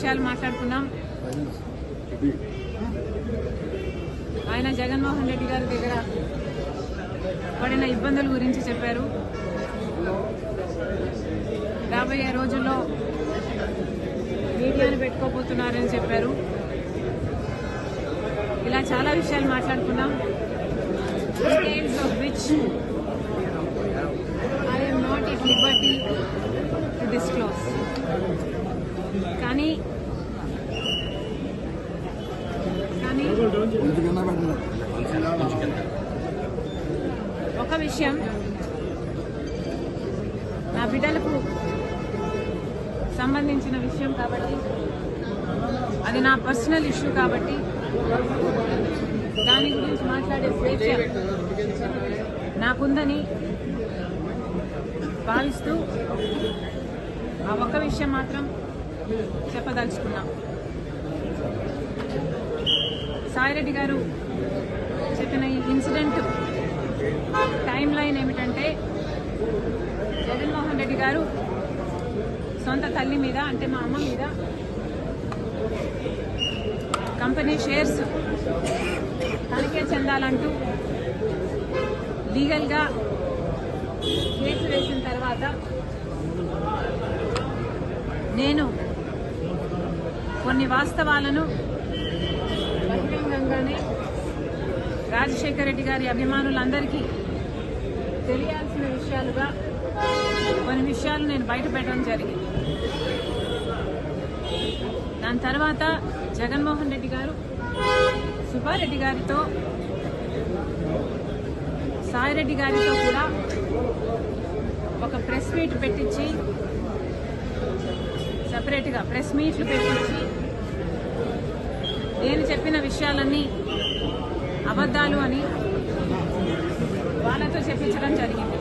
విషయాలు మాట్లాడుకున్నాం. ఆయన జగన్మోహన్ రెడ్డి గారి దగ్గర పడిన ఇబ్బందుల గురించి చెప్పారు. రాబోయే రోజుల్లో మీడియాను పెట్టుకోబోతున్నారని చెప్పారు. ఇలా చాలా విషయాలు మాట్లాడుకున్నాం. Details of which I am not at liberty to disclose. కానీ ఒక విషయం, నా బిడ్డలకు సంబంధించిన విషయం కాబట్టి, అది నా పర్సనల్ ఇష్యూ కాబట్టి దాని గురించి మాట్లాడే స్వేచ్ఛ నాకుందని భావిస్తూ ఆ ఒక్క విషయం మాత్రం చెప్పదలుచుకున్నాం. సాయిరెడ్డి గారు చెప్పిన ఈ ఇన్సిడెంట్ టైం లైన్ ఏమిటంటే, జగన్మోహన్ రెడ్డి గారు సొంత తల్లి మీద, అంటే మా అమ్మ మీద కంపెనీ షేర్స్ తనకే చెందాలంటూ లీగల్గా కేసు వేసిన తర్వాత నేను కొన్ని వాస్తవాలను బహిరంగంగానే రాజశేఖర రెడ్డి గారి అభిమానులందరికీ తెలియాల్సిన విషయాలుగా కొన్ని విషయాలు నేను బయట పెట్టడం జరిగింది. దాని తర్వాత జగన్మోహన్ రెడ్డి గారు సుబ్బారెడ్డి గారితో, సాయిరెడ్డి గారితో కూడా ఒక ప్రెస్ మీట్ పెట్టించి, సపరేట్గా ప్రెస్ మీట్లు పెట్టించి నేను చెప్పిన విషయాలన్నీ అబద్ధాలు అని వాళ్ళతో చెప్పించడం జరిగింది.